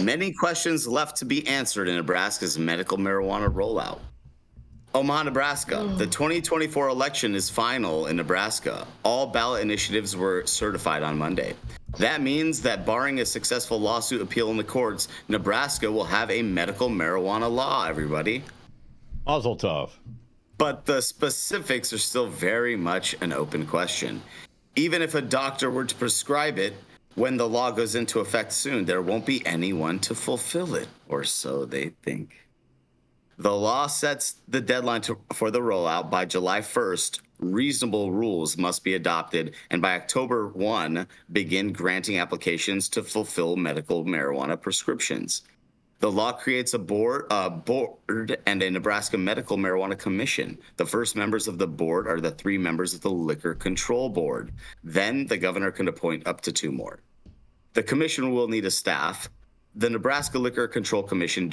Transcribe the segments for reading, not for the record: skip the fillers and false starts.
Many questions left to be answered in Nebraska's medical marijuana rollout. Omaha, Nebraska. The 2024 election is final in Nebraska. All ballot initiatives were certified on Monday. That means that barring a successful lawsuit appeal in the courts, Nebraska will have a medical marijuana law, everybody. Mazel tov. But the specifics are still very much an open question. Even if a doctor were to prescribe it, when the law goes into effect soon, there won't be anyone to fulfill it, or so they think. The law sets the deadline for the rollout by July 1st. Reasonable rules must be adopted, and by October 1, begin granting applications to fulfill medical marijuana prescriptions. The law creates a board and a Nebraska Medical Marijuana Commission. The first members of the board are the 3 members of the Liquor Control Board. Then the governor can appoint up to 2 more. The commission will need a staff. The Nebraska Liquor Control Commission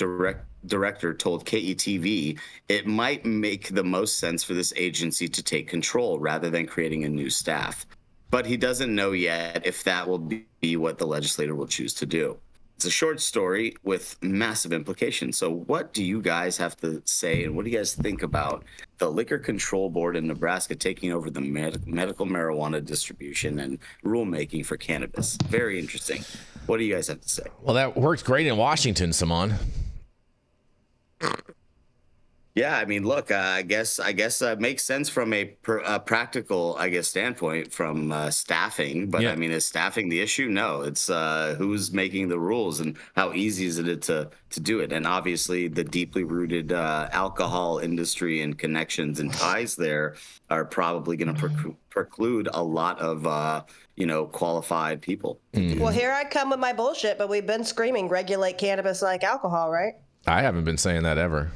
director told KETV it might make the most sense for this agency to take control rather than creating a new staff. But he doesn't know yet if that will be what the legislator will choose to do. It's a short story with massive implications. So what do you guys have to say, and what do you guys think about the Liquor Control Board in Nebraska taking over the medical marijuana distribution and rulemaking for cannabis? Very interesting. What do you guys have to say? Well, that works great in Washington, Saman. Yeah, I mean, look, I guess it makes sense from a practical, standpoint from staffing. But yeah. I mean, is staffing the issue? No, it's who's making the rules and how easy is it to do it. And obviously, the deeply rooted alcohol industry and connections and ties there are probably going to preclude a lot of qualified people. Mm. Well, here I come with my bullshit, but we've been screaming regulate cannabis like alcohol, right? I haven't been saying that ever.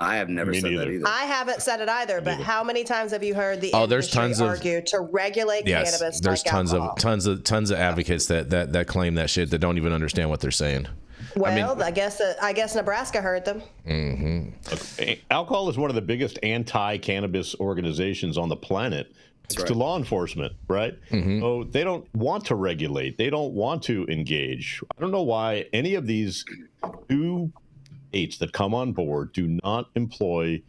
I have never said that either. I haven't said it either, but how many times have you heard the industry argue to regulate cannabis there's like alcohol? tons of advocates that claim that shit that don't even understand what they're saying. Well, I guess Nebraska heard them. Mm-hmm. Alcohol is one of the biggest anti-cannabis organizations on the planet. It's to law enforcement, right? Mm-hmm. So they don't want to regulate. They don't want to engage. I don't know why any of these new states that come on board do not employ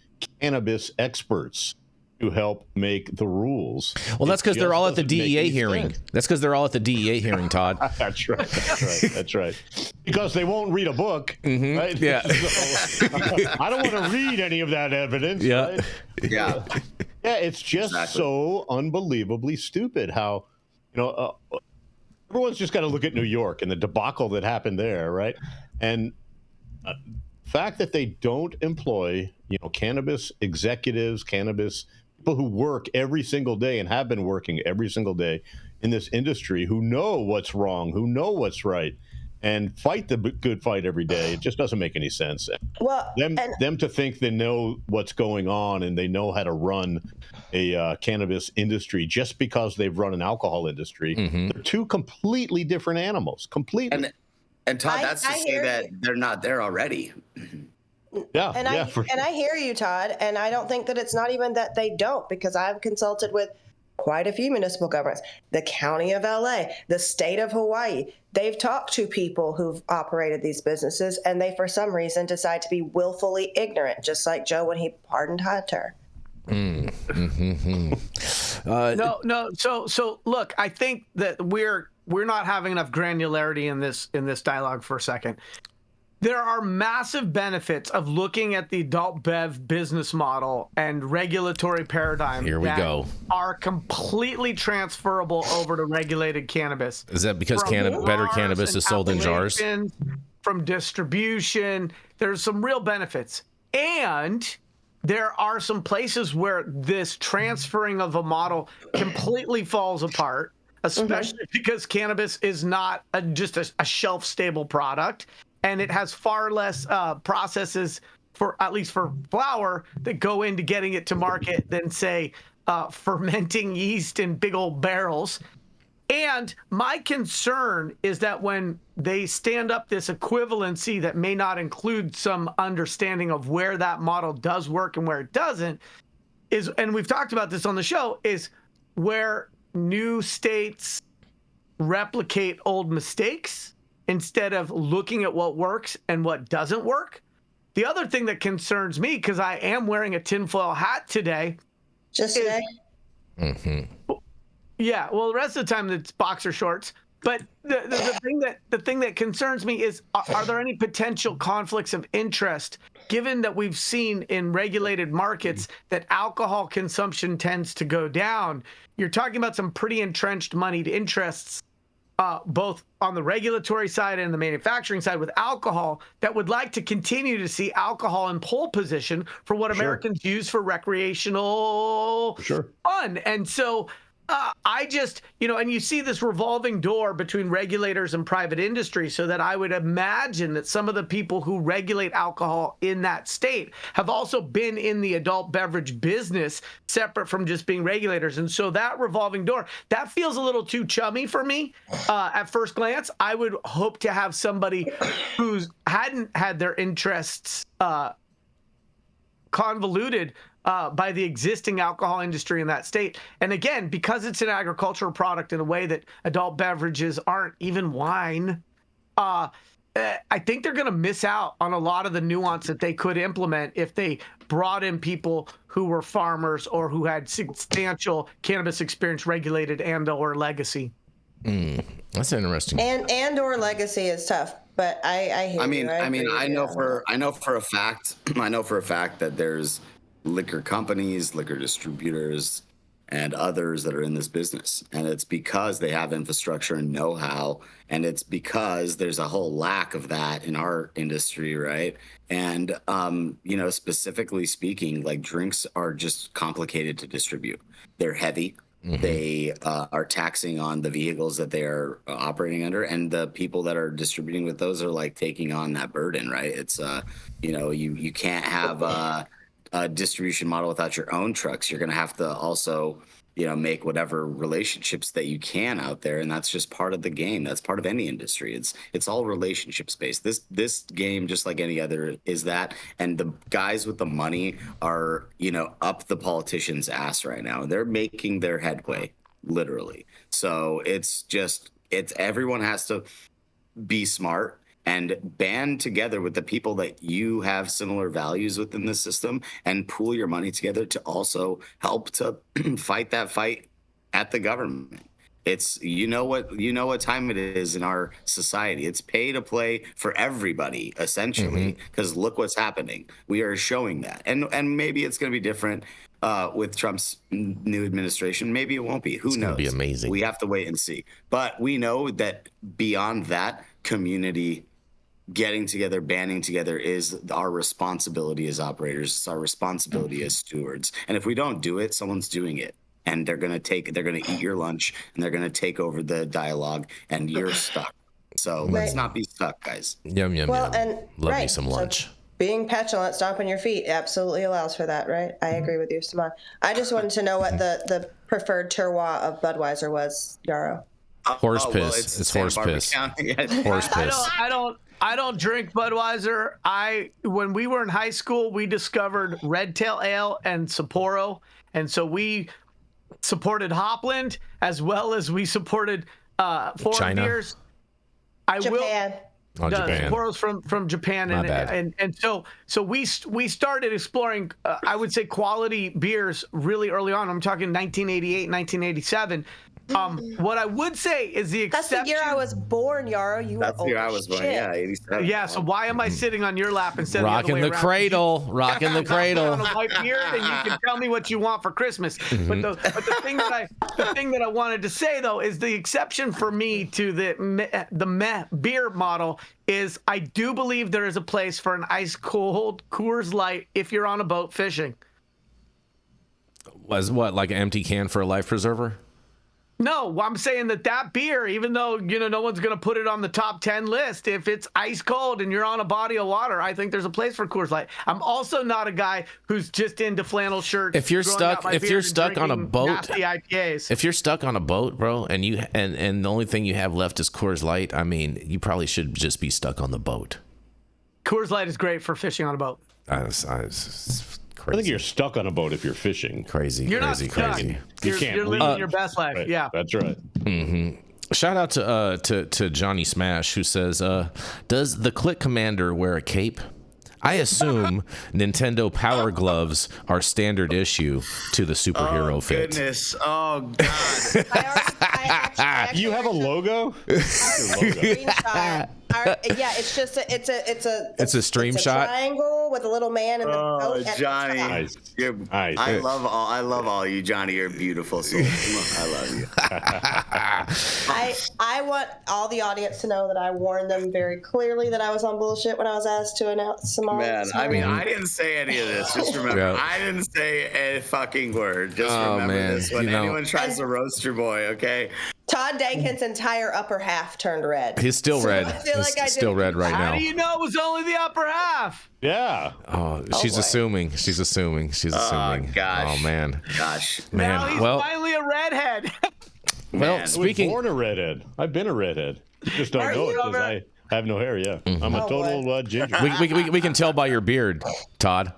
cannabis experts to help make the rules. Well, that's because they're all at the DEA hearing. That's because they're all at the DEA hearing, Todd. That's right. Because they won't read a book, right? Yeah. So, I don't want to read any of that evidence. Yeah. Right? Yeah. Yeah, it's just so unbelievably stupid how, everyone's just got to look at New York and the debacle that happened there, right? And fact that they don't employ, cannabis executives, cannabis people who work every single day and have been working every single day in this industry, who know what's wrong, who know what's right, and fight the good fight every day. It just doesn't make any sense. Well, them to think they know what's going on and they know how to run a cannabis industry just because they've run an alcohol industry, they're 2 completely different animals. Completely. And Todd, that's to say that they're not there already. Yeah, and I hear you, Todd, and I don't think that it's not even that they don't, because I've consulted with quite a few municipal governments, the county of LA, the state of Hawaii. They've talked to people who've operated these businesses, and they, for some reason, decide to be willfully ignorant, just like Joe when he pardoned Hunter. No. So look, I think that we're not having enough granularity in this dialogue for a second. There are massive benefits of looking at the adult bev business model and regulatory paradigm. Here we go. Are completely transferable over to regulated cannabis. Is that because better cannabis is sold in jars? From distribution, there's some real benefits. And there are some places where this transferring of a model completely falls apart, especially because cannabis is not just a shelf-stable product. And it has far less processes, at least for flour, that go into getting it to market than, say, fermenting yeast in big old barrels. And my concern is that when they stand up this equivalency that may not include some understanding of where that model does work and where it doesn't, and we've talked about this on the show, is where new states replicate old mistakes instead of looking at what works and what doesn't work. The other thing that concerns me, because I am wearing a tinfoil hat today. Just today? Yeah, well, the rest of the time it's boxer shorts. But the thing that concerns me is, are there any potential conflicts of interest, given that we've seen in regulated markets that alcohol consumption tends to go down? You're talking about some pretty entrenched moneyed interests, both on the regulatory side and the manufacturing side with alcohol, that would like to continue to see alcohol in pole position for what Americans use for recreational fun. And so I just, and you see this revolving door between regulators and private industry, so that I would imagine that some of the people who regulate alcohol in that state have also been in the adult beverage business, separate from just being regulators. And so that revolving door, that feels a little too chummy for me at first glance. I would hope to have somebody who hadn't had their interests convoluted by the existing alcohol industry in that state. And again, because it's an agricultural product in a way that adult beverages aren't, even wine, I think they're going to miss out on a lot of the nuance that they could implement if they brought in people who were farmers or who had substantial cannabis experience, regulated and/or legacy. That's interesting. And or legacy is tough, but I hear you. I know for a fact that there's liquor companies, liquor distributors, and others that are in this business. And it's because they have infrastructure and know-how, and it's because there's a whole lack of that in our industry, right? And, specifically speaking, like, drinks are just complicated to distribute. They're heavy. They are taxing on the vehicles that they are operating under, and the people that are distributing with those are like taking on that burden, right? It's, you can't have a distribution model without your own trucks. You're going to have to also, make whatever relationships that you can out there. And that's just part of the game. That's part of any industry. It's all relationships based. This game, just like any other, is that. And the guys with the money are, up the politicians' ass right now. They're making their headway, literally. So everyone has to be smart and band together with the people that you have similar values within the system, and pool your money together to also help to fight that fight at the government. It's, what time it is in our society. It's pay to play for everybody, essentially, because look what's happening. We are showing that. And maybe it's going to be different with Trump's new administration. Maybe it won't be. Who knows? It's going to be amazing. We have to wait and see. But we know that beyond that, community getting together, banding together is our responsibility as operators. It's our responsibility as stewards. And if we don't do it, someone's doing it. And they're going to eat your lunch, and they're going to take over the dialogue, and you're stuck. So let's not be stuck, guys. Yum, yum, well, yum. And Love me some lunch. So being petulant, stomping your feet absolutely allows for that, right? I agree with you, Saman. I just wanted to know what the preferred terroir of Budweiser was, Yarrow. Horse piss. Well, it's horse piss. Horse piss. I don't drink Budweiser. When we were in high school, we discovered Red Tail Ale and Sapporo, and so we supported Hopland as well as we supported foreign China. beers. Japan. Japan. Sapporo's from Japan, and so we started exploring I would say quality beers really early on. I'm talking 1988, 1987. What I would say is the exception. That's the year I was born, Yarrow. That's the year I was born. Yeah, 87. Yeah. So why am I sitting on your lap instead rocking of the other way the around? cradle? Rocking the cradle. On a white beard, and you can tell me what you want for Christmas. But the thing that I wanted to say though is the exception for me to the beer model is I do believe there is a place for an ice cold Coors Light if you're on a boat fishing. Was what, like an empty can for a life preserver? No, I'm saying that beer, even though, no one's going to put it on the top 10 list, if it's ice cold and you're on a body of water, I think there's a place for Coors Light. I'm also not a guy who's just into flannel shirts. If you're stuck on a boat, IPAs. if you're stuck on a boat, bro, and the only thing you have left is Coors Light, I mean, you probably should just be stuck on the boat. Coors Light is great for fishing on a boat. Crazy. I think you're stuck on a boat if you're fishing. Crazy. You're crazy. not stuck. Crazy. You can't you're leave. living your best life. Right. Yeah. That's right. Mm-hmm. Shout out to Johnny Smash, who says, does the Click Commander wear a cape? I assume Nintendo Power Gloves are standard issue to the superhero fit. Goodness. Oh, God. I actually You have a logo? screenshot. Yeah, it's just it's a stream shot? triangle with a little man in the Oh, boat at the Johnny. top. Nice. I Nice. love all you, Johnny. You're beautiful. So I love you. I want all the audience to know that I warned them very clearly that I was on bullshit when I was asked to announce Saman. Man, I mean, I didn't say any of this. Just remember, Yeah. I didn't say a fucking word. Just Oh, remember man. this when anyone tries to roast your boy, okay? Todd Denkin's entire upper half turned red. He's still red. I feel He's like I still did- red right How now. do you know it was only the upper half? Yeah. Oh, she's boy. assuming. She's assuming. She's assuming. gosh. Oh man. Gosh. Now Man. he's Well, finally a redhead. well. Man. I was Speaking. born a redhead. I've been a redhead. You just don't Are know it you? because I have no hair. Yeah. I'm a Oh, total boy. ginger. We can tell by your beard, Todd.